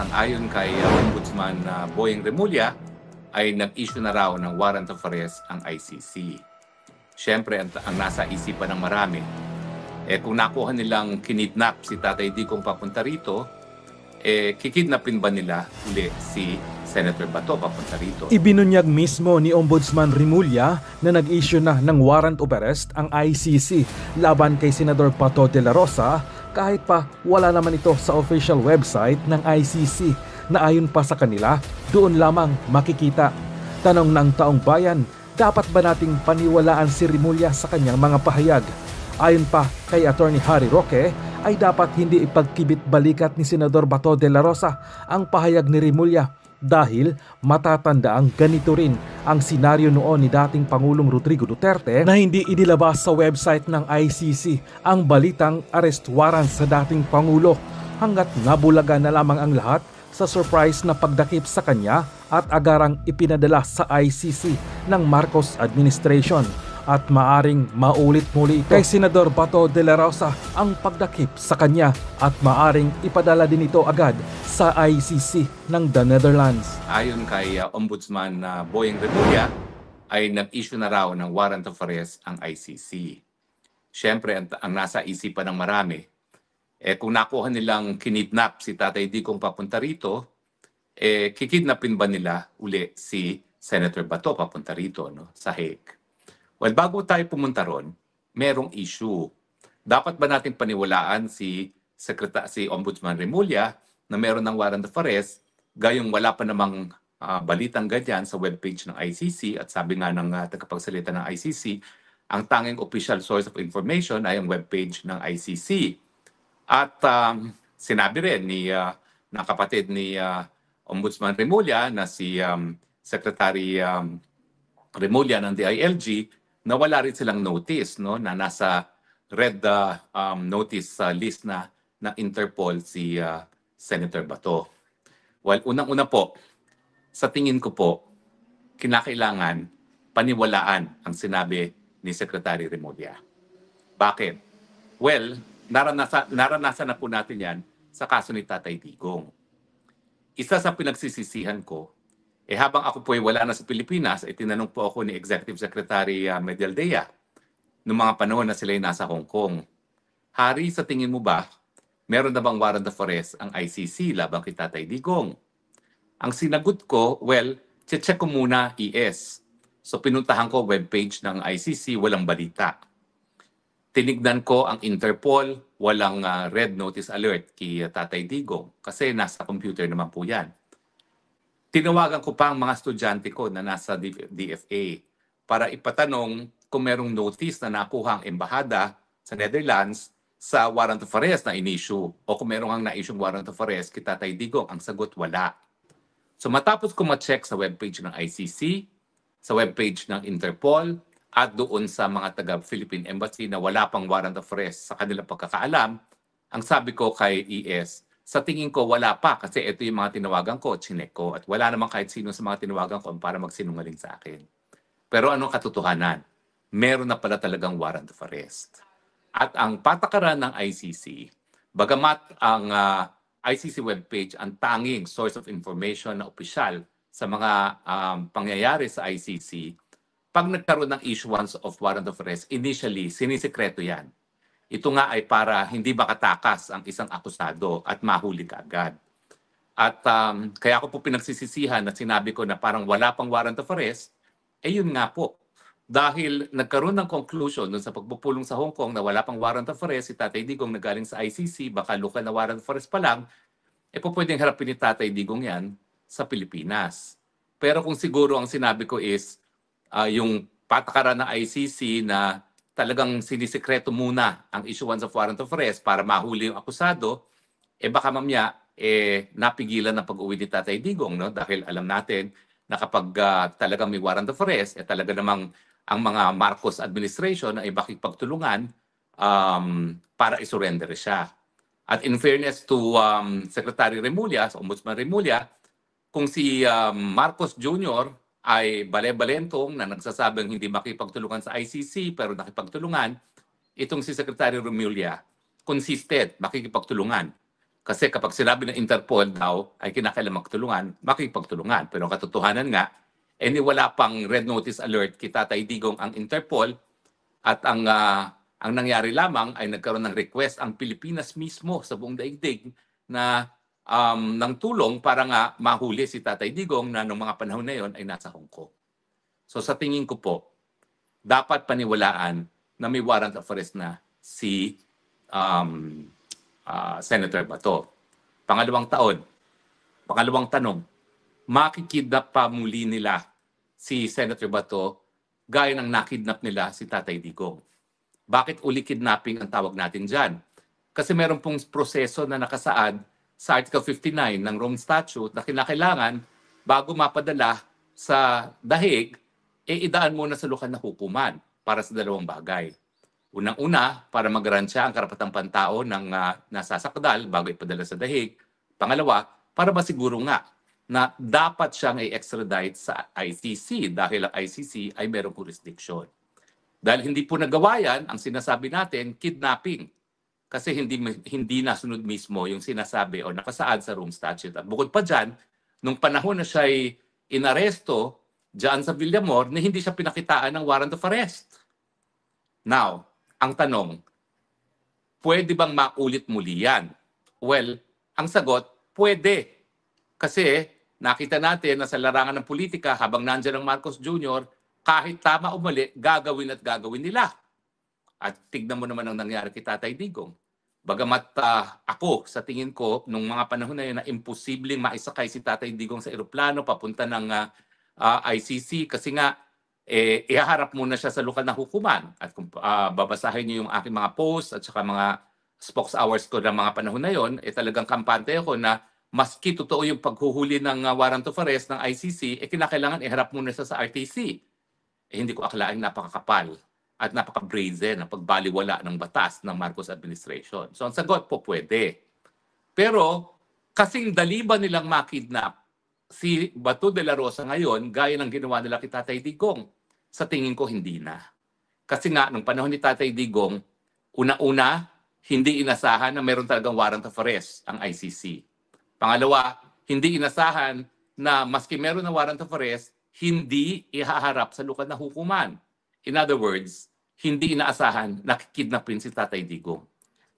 Sang-ayon kay Ombudsman Boyeng Remulla, ay nag-issue na raw ng warrant of arrest ang ICC. Siyempre, ang nasa isipan ng marami, kung nakuha nilang kinidnap si Tatay Digong papunta rito, kikidnapin ba nila uli si Senator Bato papunta rito? Ibinunyag mismo ni Ombudsman Remulla na nag-issue na ng warrant of arrest ang ICC laban kay Senador Bato de la Rosa kahit pa wala naman ito sa official website ng ICC na ayon pa sa kanila doon lamang makikita. Tanong ng taong bayan, dapat ba nating paniwalaan si Remulla sa kanyang mga pahayag? Ayon pa kay Attorney Harry Roque, ay dapat hindi ipagkibit-balikat ni Senador Bato de la Rosa ang pahayag ni Remulla dahil matatandaang ganito rin ang senaryo noon ni dating Pangulong Rodrigo Duterte na hindi inilabas sa website ng ICC ang balitang arrest warrant sa dating Pangulo hanggat nabulagan na lamang ang lahat sa surprise na pagdakip sa kanya at agarang ipinadala sa ICC ng Marcos administration. At maaring maulit muli ito kay Senador Bato de la Rosa ang pagdakip sa kanya at maaring ipadala din ito agad sa ICC ng the Netherlands. Ayon kay Ombudsman Boyeng Remulla, ay nag-issue na raw ng warrant of arrest ang ICC. Siyempre, ang nasa isipan ng marami, kung nakuha nilang kinidnap si Tatay Digong papunta rito, kikidnapin ba nila uli si Senator Bato papunta rito, no, sa Hague? Well, bago tayo pumunta ron, merong issue. Dapat ba nating paniwalaan si Ombudsman Remulla na meron ng warrant of arrest, gayong wala pa namang balitang ganyan sa webpage ng ICC at sabi nga ng tagapagsalita ng ICC, ang tanging official source of information ay ang webpage ng ICC. At sinabi rin ng kapatid ni Ombudsman Remulla na si Secretary Remulla ng DILG, na wala rin silang notice, no, na nasa red notice list na ng Interpol si Senator Bato. Well, unang-una po, sa tingin ko po, kinakailangan paniwalaan ang sinabi ni Secretary Remulla. Bakit? Well, naranasan na po natin yan sa kaso ni Tatay Digong. Isa sa pinagsisisihan ko, habang ako po ay wala na sa Pilipinas, tinanong po ako ni Executive Secretary Medialdea noong mga panahon na sila ay nasa Hong Kong. Hari, sa tingin mo ba, meron na bang warrant of arrest ang ICC labang kay Tatay Digong? Ang sinagot ko, well, check ko muna ES. So pinuntahan ko webpage ng ICC, walang balita. Tinignan ko ang Interpol, walang red notice alert kay Tatay Digong kasi nasa computer naman po yan. Tinawagan ko pa ang mga estudyante ko na nasa DFA para ipatanong kung merong notice na nakuha ang embahada sa Netherlands sa warrant of arrest na in-issue o kung merong ang na-issue warrant of arrest kay Tatay Digong. Ang sagot, wala. So matapos ko ma-check sa webpage ng ICC, sa webpage ng Interpol, at doon sa mga taga-Philippine Embassy na wala pang warrant of arrest sa kanilang pagkakaalam, ang sabi ko kay ES, sa tingin ko, wala pa kasi ito yung mga tinawagan ko, chinek ko, at wala naman kahit sino sa mga tinawagan ko para magsinungaling sa akin. Pero anong katotohanan? Meron na pala talagang warrant of arrest. At ang patakaran ng ICC, bagamat ang ICC webpage ang tanging source of information na opisyal sa mga pangyayari sa ICC, pag nagkaroon ng issuance of warrant of arrest, initially, sinisekreto yan. Ito nga ay para hindi makatakas ang isang akusado at mahuli ka agad. At kaya ako po pinagsisisihan na sinabi ko na parang wala pang warrant of arrest, yun nga po. Dahil nagkaroon ng conclusion dun sa pagpupulong sa Hong Kong na wala pang warrant of arrest, si Tatay Digong nagaling sa ICC, baka luka na warrant of arrest pa lang, po pwedeng harapin ni Tatay Digong yan sa Pilipinas. Pero kung siguro ang sinabi ko is yung patakaran ng ICC na talagang sinisekreto muna ang issuance of warrant of arrest para mahuli yung akusado, baka mamaya napigilan ng pag-uwi ni Tatay Digong, no? Dahil alam natin na kapag talagang may warrant of arrest, talaga namang ang mga Marcos administration ay makipagtulungan para isurrender siya. At in fairness to Secretary Remulla, Ombudsman Remulla, kung si Marcos Jr. ay bale-balentong na nagsasabing hindi makipagtulungan sa ICC pero nakipagtulungan, itong si Secretary Remulla consistent makikipagtulungan. Kasi kapag sinabi ng Interpol daw ay kinakailangan magtulungan, makikipagtulungan. Pero ang katotohanan nga, wala pang red notice alert kay Tatay Digong ang Interpol at ang nangyari lamang ay nagkaroon ng request ang Pilipinas mismo sa buong daigdig na ng tulong para nga mahuli si Tatay Digong na noong mga panahon na yon ay nasa Hong Kong. So sa tingin ko po, dapat paniwalaan na may warrant of arrest na si Senator Bato. Pangalawang tanong, makikidnap pa muli nila si Senator Bato gaya ng nakidnap nila si Tatay Digong. Bakit uli kidnapping ang tawag natin dyan? Kasi meron pong proseso na nakasaad sa Article 59 ng Rome Statute na kinakailangan bago mapadala sa dahig, idaan muna sa lokal na hukuman para sa dalawang bagay. Unang-una, para mag-garansya ang karapatang pantao ng nasasakdal bago ipadala sa dahig. Pangalawa, para masiguro nga na dapat siyang i-extradite sa ICC dahil ang ICC ay merong jurisdiction. Dahil hindi po nagawa yan, ang sinasabi natin, kidnapping. Kasi hindi nasunod mismo yung sinasabi o nakasaad sa Rome Statute. At bukod pa dyan, nung panahon na siya'y inaresto dyan sa Villamor, na hindi siya pinakitaan ng warrant of arrest. Now, ang tanong, pwede bang maulit muli yan? Well, ang sagot, pwede. Kasi nakita natin na sa larangan ng politika, habang nandiyan ang Marcos Jr., kahit tama o mali, gagawin at gagawin nila. At tignan mo naman ang nangyari kay Tatay Digong. Bagamat ako, sa tingin ko, nung mga panahon na yun na imposibleng maisakay si Tatay Digong sa eroplano papunta ng ICC kasi nga ihaharap muna siya sa lokal na hukuman. At kung babasahin niyo yung aking mga posts at saka mga spokes hours ko ng mga panahon na yon, talagang kampante ako na maski totoo yung paghuhuli ng warrant of arrest ng ICC, kinakailangan iharap muna siya sa RTC. Hindi ko akalaing napakakapal at napaka-brazen ang pagbaliwala ng batas ng Marcos administration. So ang sagot po, pwede. Pero kasing dali ba nilang makidnap si Bato de la Rosa ngayon gaya ng ginawa nila kay Tatay Digong? Sa tingin ko, hindi na. Kasi nga, nung panahon ni Tatay Digong, una-una, hindi inasahan na meron talagang warrant of arrest ang ICC. Pangalawa, hindi inasahan na maski meron ng warrant of arrest, hindi ihaharap sa lokal na hukuman. In other words, hindi inaasahan na kidnapin si Tatay Digong.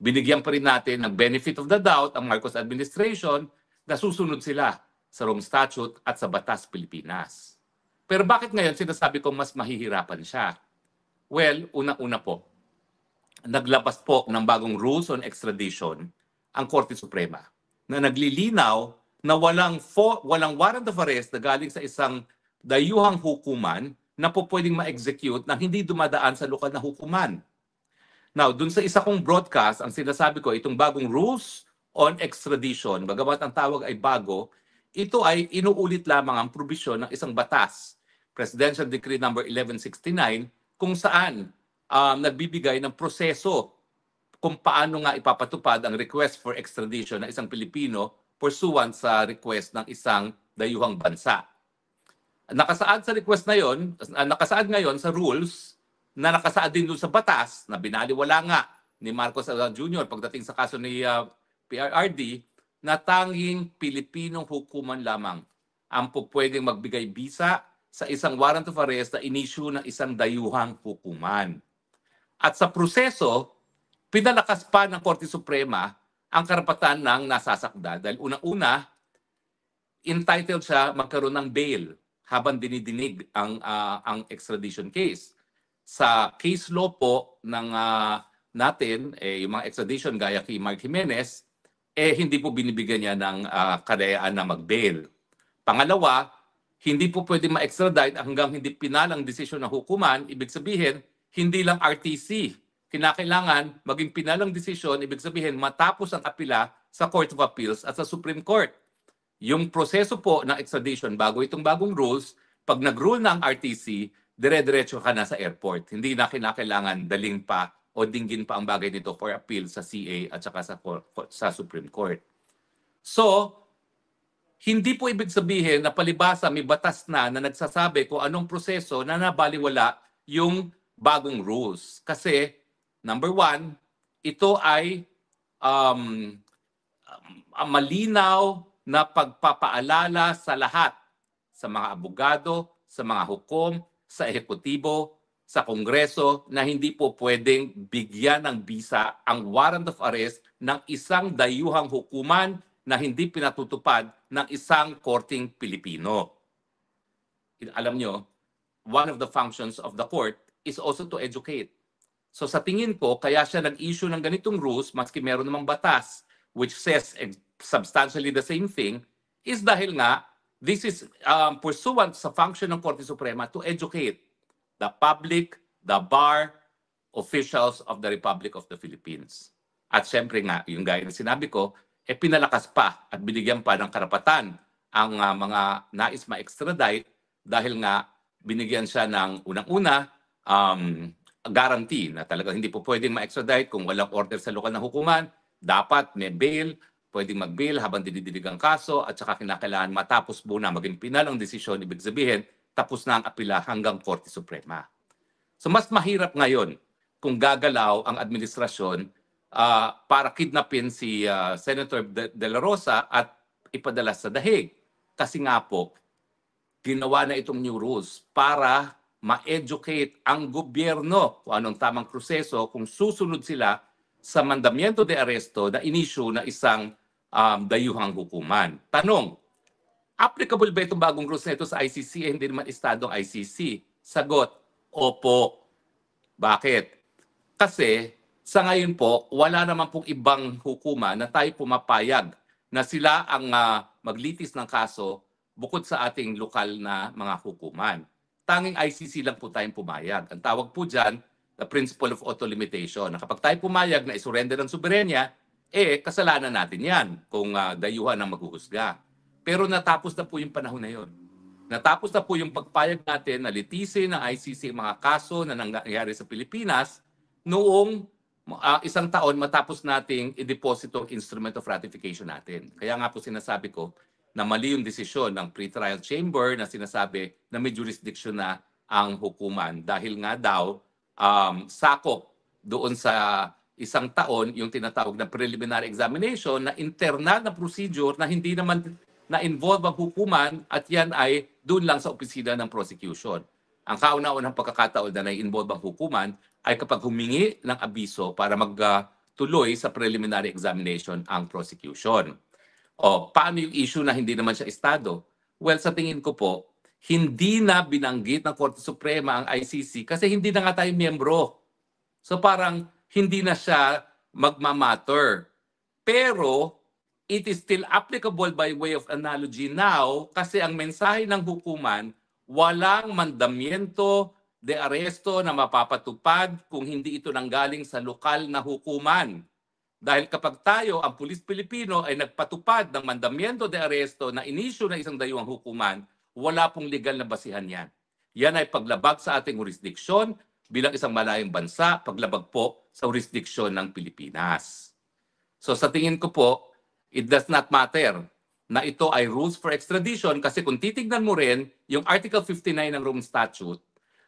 Binigyan pa rin natin ng benefit of the doubt ang Marcos administration na susunod sila sa Rome Statute at sa Batas Pilipinas. Pero bakit ngayon sinasabi kong mas mahihirapan siya? Well, una-una po, naglabas po ng bagong rules on extradition ang Korte Suprema na naglilinaw na walang warrant of arrest na galing sa isang dayuhang hukuman na po pwedeng ma-execute na hindi dumadaan sa lokal na hukuman. Now, dun sa isa kong broadcast, ang sinasabi ko, itong bagong rules on extradition, bagamat ang tawag ay bago, ito ay inuulit lamang ang probisyon ng isang batas, Presidential Decree number 1169, kung saan nagbibigay ng proseso kung paano nga ipapatupad ang request for extradition ng isang Pilipino pursuant sa request ng isang dayuhang bansa. Nakasaad sa request na yon, nakasaad ngayon sa rules na nakasaad din doon sa batas na binaliwala nga ni Marcos Jr. pagdating sa kaso ni PRRD na tanging Pilipinong hukuman lamang ang pwedeng magbigay bisa sa isang warrant of arrest na in-issue ng isang dayuhang hukuman. At sa proseso, pinalakas pa ng Korte Suprema ang karapatan ng nasasakdal dahil unang-una, entitled siya magkaroon ng bail habang dinidinig ang extradition case. Sa case law po ng natin, yung mga extradition gaya kay Mark Jimenez, hindi po binibigyan niya ng kadayaan na mag-bail. Pangalawa, hindi po pwede ma-extradite hanggang hindi pinalang desisyon ng hukuman. Ibig sabihin, hindi lang RTC. Kinakailangan maging pinalang desisyon, ibig sabihin matapos ang apila sa Court of Appeals at sa Supreme Court. Yung proseso po ng extradition bago itong bagong rules, pag nag-rule na ang RTC, dire-diretso ka na sa airport. Hindi na kinakailangan daling pa o dinggin pa ang bagay nito for appeal sa CA at saka sa Supreme Court. So, hindi po ibig sabihin na palibasa may batas na nagsasabi kung anong proseso na nabaliwala yung bagong rules. Kasi, number one, ito ay malinaw na pagpapaalala sa lahat, sa mga abogado, sa mga hukom, sa ehekutibo, sa Kongreso na hindi po pwedeng bigyan ng bisa ang warrant of arrest ng isang dayuhang hukuman na hindi pinatutupad ng isang korting Pilipino. Alam nyo, one of the functions of the court is also to educate. So sa tingin ko, kaya siya nag-issue ng ganitong rules, maski meron namang batas, which says substantially the same thing, is dahil nga, this is pursuant sa function ng Korte Suprema to educate the public, the bar, officials of the Republic of the Philippines. At syempre nga, yung gaya na sinabi ko, pinalakas pa at binigyan pa ng karapatan ang mga nais ma-extradite dahil nga binigyan siya ng unang-una guarantee na talaga hindi po pwedeng ma-extradite kung walang order sa lokal na hukuman. Dapat may bail, pwedeng mag-bail habang dinidinig ang kaso at saka kinakailangan matapos muna maging pinal ang desisyon, ibig sabihin, tapos na ang apela hanggang Korte Suprema. So mas mahirap ngayon kung gagalaw ang administrasyon para kidnapin si Senator De La Rosa at ipadala sa dahig. Kasi nga po, ginawa na itong new rules para ma-educate ang gobyerno kung anong tamang proseso kung susunod sila sa mandamiento de aresto na inisyu na isang dayuhang hukuman. Tanong, applicable ba itong bagong rules na ito sa ICC? Hindi naman estadong ICC. Sagot, opo. Bakit? Kasi sa ngayon po, wala naman pong ibang hukuman na tayo pumapayag na sila ang maglitis ng kaso bukod sa ating lokal na mga hukuman. Tanging ICC lang po tayong pumayag. Ang tawag po dyan, the principle of auto-limitation. Na kapag tayo pumayag na isurrender ang soberenya, kasalanan natin yan kung dayuhan ang maghuhusga. Pero natapos na po yung panahon na yon. Natapos na po yung pagpayag natin na litisin ng ICC mga kaso na nangyari sa Pilipinas noong isang taon matapos nating i-deposito ang instrument of ratification natin. Kaya nga po sinasabi ko na mali yung desisyon ng pre-trial chamber na sinasabi na may jurisdiction na ang hukuman dahil nga daw sakop doon sa isang taon yung tinatawag na preliminary examination na internal na procedure na hindi naman na-involve ang hukuman at yan ay doon lang sa opisina ng prosecution. Ang kauna-unang pagkakataon na na-involve ang hukuman ay kapag humingi ng abiso para magtuloy sa preliminary examination ang prosecution. Paano yung issue na hindi naman siya estado? Well, sa tingin ko po, hindi na binanggit ng Korte Suprema ang ICC kasi hindi na nga tayo miyembro. So parang hindi na siya magmamatter. Pero it is still applicable by way of analogy now kasi ang mensahe ng hukuman, walang mandamiento de aresto na mapapatupad kung hindi ito nanggaling sa lokal na hukuman. Dahil kapag tayo, ang pulis Pilipino, ay nagpatupad ng mandamiento de aresto na inisyu ng isang dayuhang hukuman, wala pong legal na basihan yan. Yan ay paglabag sa ating jurisdiksyon bilang isang malayang bansa, paglabag po sa jurisdiksyon ng Pilipinas. So sa tingin ko po, it does not matter na ito ay rules for extradition kasi kung titignan mo rin yung Article 59 ng Rome Statute,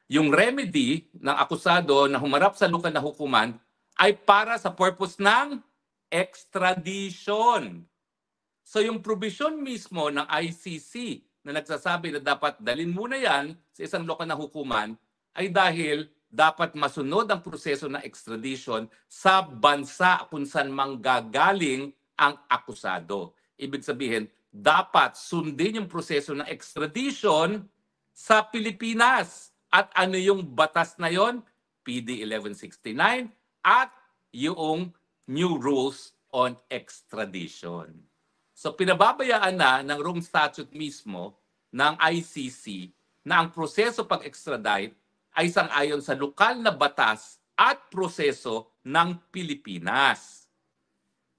yung remedy ng akusado na humarap sa lokal na hukuman ay para sa purpose ng extradition. So yung provision mismo ng ICC na nagsasabi na dapat dalhin muna yan sa isang lokal na hukuman ay dahil dapat masunod ang proseso ng extradition sa bansa kung saan manggagaling ang akusado. Ibig sabihin, dapat sundin yung proseso ng extradition sa Pilipinas. At ano yung batas na yon? PD 1169 at yung new rules on extradition. So pinababayaan na ng Rome Statute mismo ng ICC na ang proseso pag-extradite ay sang-ayon sa lokal na batas at proseso ng Pilipinas.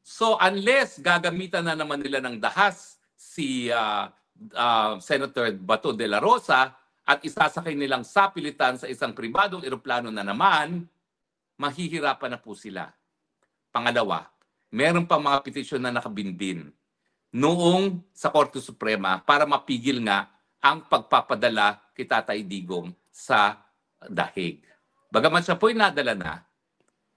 So unless gagamitan na naman nila ng dahas si Senator Bato de la Rosa at isasakay nilang sapilitan sa isang pribadong eroplano na naman, mahihirapan na po sila. Pangalawa, meron pa mga petisyon na nakabinbin noong sa Korte Suprema para mapigil nga ang pagpapadala kay Tatay Digong sa dahig. Bagaman siya po'y nadala na,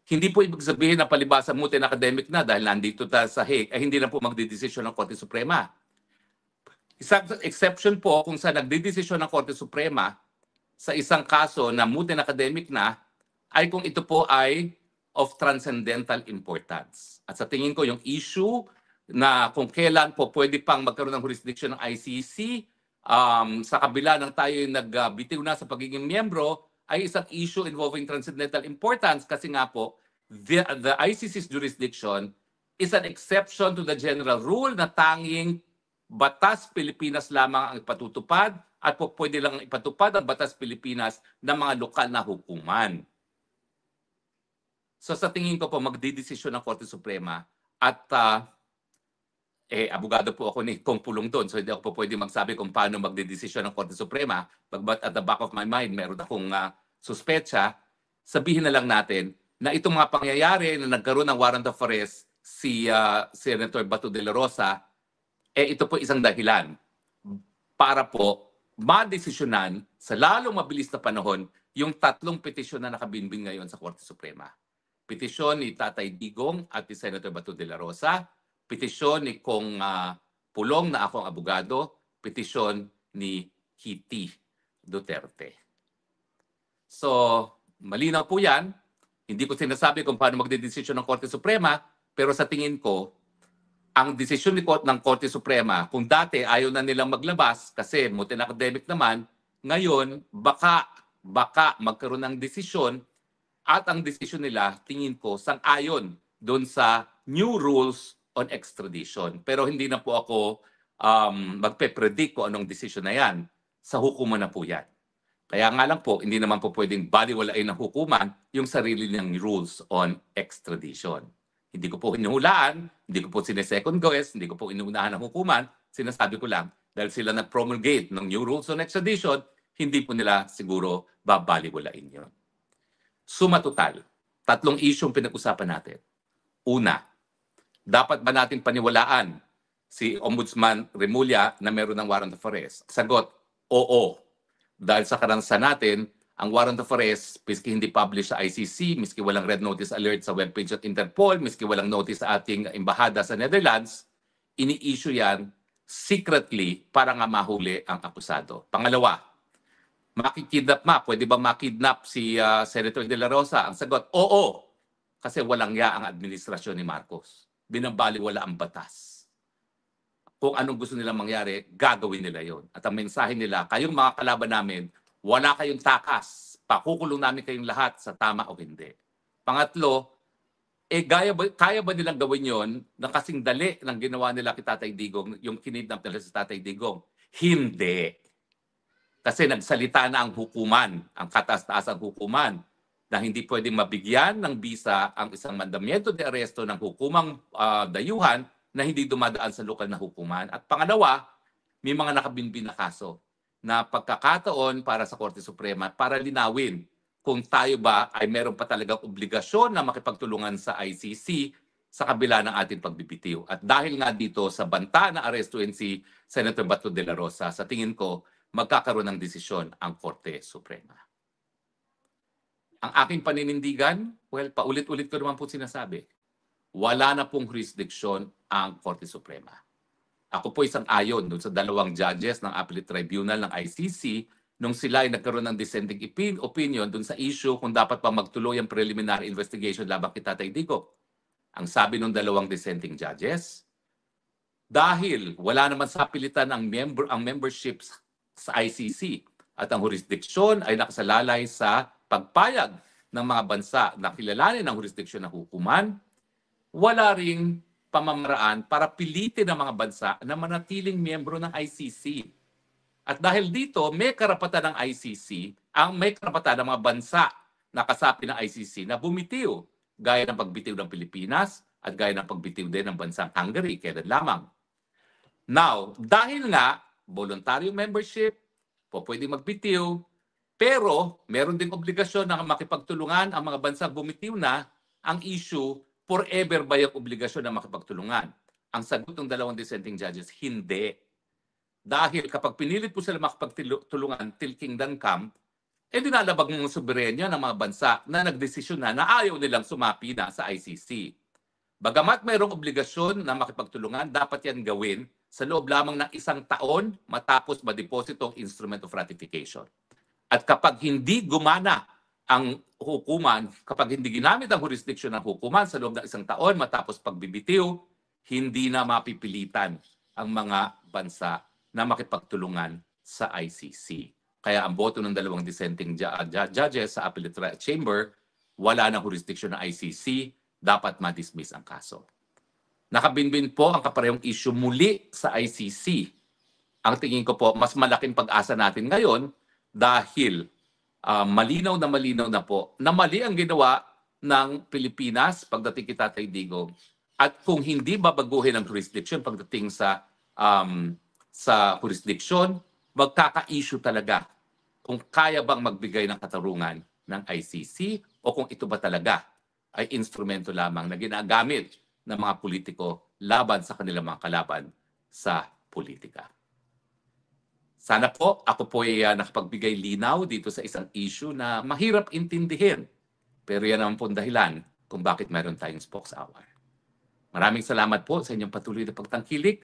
Hindi po ibig sabihin na palibasa mutin academic na dahil nandito tayo sa Hague, ay hindi na po magdidesisyon ng Korte Suprema. Isang exception po kung sa nagdidesisyon ng Korte Suprema sa isang kaso na mutin academic na, ay kung ito po ay of transcendental importance. At sa tingin ko, yung issue na kung kailan po pwede pang magkaroon ng jurisdiction ng ICC, sa kabila ng tayo nagbitiw na sa pagiging miyembro, ay isang issue involving transcendental importance kasi nga po, the ICC's jurisdiction is an exception to the general rule na tanging batas Pilipinas lamang ang ipatutupad at po pwede lang ipatupad ang batas Pilipinas ng mga lokal na hukuman. So sa tingin ko po, magdidesisyon ng Korte Suprema at abogado po ako ni Kong Pulong doon, so hindi ako po pwede magsabi kung paano magdidesisyon ng Korte Suprema. But at the back of my mind, meron akong suspetsa. Sabihin na lang natin na itong mga pangyayari na nagkaroon ng warrant of arrest si Senator Bato de la Rosa, ito po isang dahilan para po madesisyonan sa lalong mabilis na panahon yung tatlong petisyon na nakabinbing ngayon sa Korte Suprema. Petisyon ni Tatay Digong at ni Senator Bato de la Rosa, petisyon ni Kong Pulong na akong abogado, petisyon ni Kitty Duterte. So, malinaw po yan. Hindi ko sinasabi kung paano magdedesisyon ng Korte Suprema, pero sa tingin ko, ang desisyon ng Korte Suprema, kung dati ayaw na nilang maglabas kasi mutin academic naman, ngayon baka magkaroon ng desisyon at ang desisyon nila, tingin ko, sang-ayon doon sa new rules on extradition. Pero hindi na po ako magpe-predict kung anong desisyon na yan. Sa hukuman na po yan. Kaya nga lang po, hindi naman po pwedeng baliwalain ng hukuman yung sarili niyang rules on extradition. Hindi ko po hinuhulaan, hindi ko po sinesecond guess, hindi ko po inuunahan ng hukuman. Sinasabi ko lang, dahil sila nag-promulgate ng new rules on extradition, hindi po nila siguro babaliwalain yun. Suma total, tatlong isyong pinag-usapan natin. Una, dapat ba natin paniwalaan si Ombudsman Remulla na meron ng warrant of arrest? Sagot, oo. Dahil sa karanasan natin, ang warrant of arrest, miski hindi publish sa ICC, miski walang red notice alert sa webpage at Interpol, miski walang notice sa ating embahada sa Netherlands, ini-issue yan secretly para nga mahuli ang akusado. Pangalawa, makikidnap pwede ba makidnap si Senator De La Rosa? Ang sagot, oo. Kasi walang ya ang administrasyon ni Marcos. Binabaliwala ang batas. Kung anong gusto nilang mangyari, gagawin nila yon. At ang mensahe nila, kayong mga kalaban namin, wala kayong takas. Pakukulong namin kayong lahat sa tama o hindi. Pangatlo, kaya ba nilang gawin yon na kasing dali ng ginawa nila kay Tatay Digong, yung kinidnap nila si Tatay Digong? Hindi. Kasi nagsalita na ang hukuman, ang kataas-taasang hukuman, na hindi pwedeng mabigyan ng bisa ang isang mandamiento de aresto ng hukumang dayuhan na hindi dumadaan sa lokal na hukuman. At pangalawa, may mga nakabinbin na kaso na pagkakataon para sa Korte Suprema para linawin kung tayo ba ay meron pa talagang obligasyon na makipagtulungan sa ICC sa kabila ng ating pagbibitiw. At dahil nga dito sa banta na arestuin si Senator Bato de la Rosa, sa tingin ko, magkakaroon ng desisyon ang Korte Suprema. Ang aking paninindigan, well, paulit-ulit ko naman po sinasabi, wala na pong jurisdiction ang Korte Suprema. Ako po isang ayon doon sa dalawang judges ng Appellate Tribunal ng ICC nung sila ay nagkaroon ng dissenting opinion doon sa issue kung dapat pa magtuloy ang preliminary investigation laban kay Tatay Digong. Ang sabi ng dalawang dissenting judges, dahil wala naman sa pilitan ang membership sa ICC at ang jurisdiksyon ay nakasalalay sa pagpayag ng mga bansa na kilalanin ang jurisdiksyon ng hukuman, wala ring pamamaraan para pilitin ang mga bansa na manatiling miyembro ng ICC. At dahil dito, may karapatan ng ICC, may karapatan ng mga bansa na kasapi ng ICC na bumitiw, gaya ng pagbitiw ng Pilipinas at gaya ng pagbitiw din ng bansang Hungary, kailan lamang. Now, dahil nga, voluntary membership, pwede magbitiw, pero meron ding obligasyon na makipagtulungan ang mga bansang bumitiw na. Ang issue, forever ba yung obligasyon na makipagtulungan? Ang sagot ng dalawang dissenting judges, hindi. Dahil kapag pinilit po sila makipagtulungan till kingdom come, dinalabag ng soberenya ng mga bansa na nagdesisyon na ayaw nilang sumapi na sa ICC. Bagamat mayroong obligasyon na makipagtulungan, dapat yan gawin sa loob lamang ng 1 taon matapos madeposito ang instrument of ratification. At kapag hindi gumana ang hukuman, kapag hindi ginamit ang jurisdiction ng hukuman sa loob ng 1 taon matapos pagbibitiw, hindi na mapipilitan ang mga bansa na makipagtulungan sa ICC. Kaya ang boto ng 2 dissenting judges sa Appellate Chamber, wala na jurisdiction ng ICC, dapat ma-dismiss ang kaso. Nakabinbin po ang kaparehong issue muli sa ICC. Ang tingin ko po, mas malaking pag-asa natin ngayon dahil malinaw na po na mali ang ginawa ng Pilipinas pagdating kay Tatay Digong. At kung hindi babaguhin ang jurisdiction pagdating sa jurisdiction, magkaka-issue talaga kung kaya bang magbigay ng katarungan ng ICC o kung ito ba talaga ay instrumento lamang na ginagamit ng mga politiko laban sa kanilang mga kalaban sa politika. Sana po ako po ay nakapagbigay linaw dito sa isang issue na mahirap intindihin. Pero yan ang pong dahilan kung bakit mayroon tayong spokes hour. Maraming salamat po sa inyong patuloy na pagtangkilik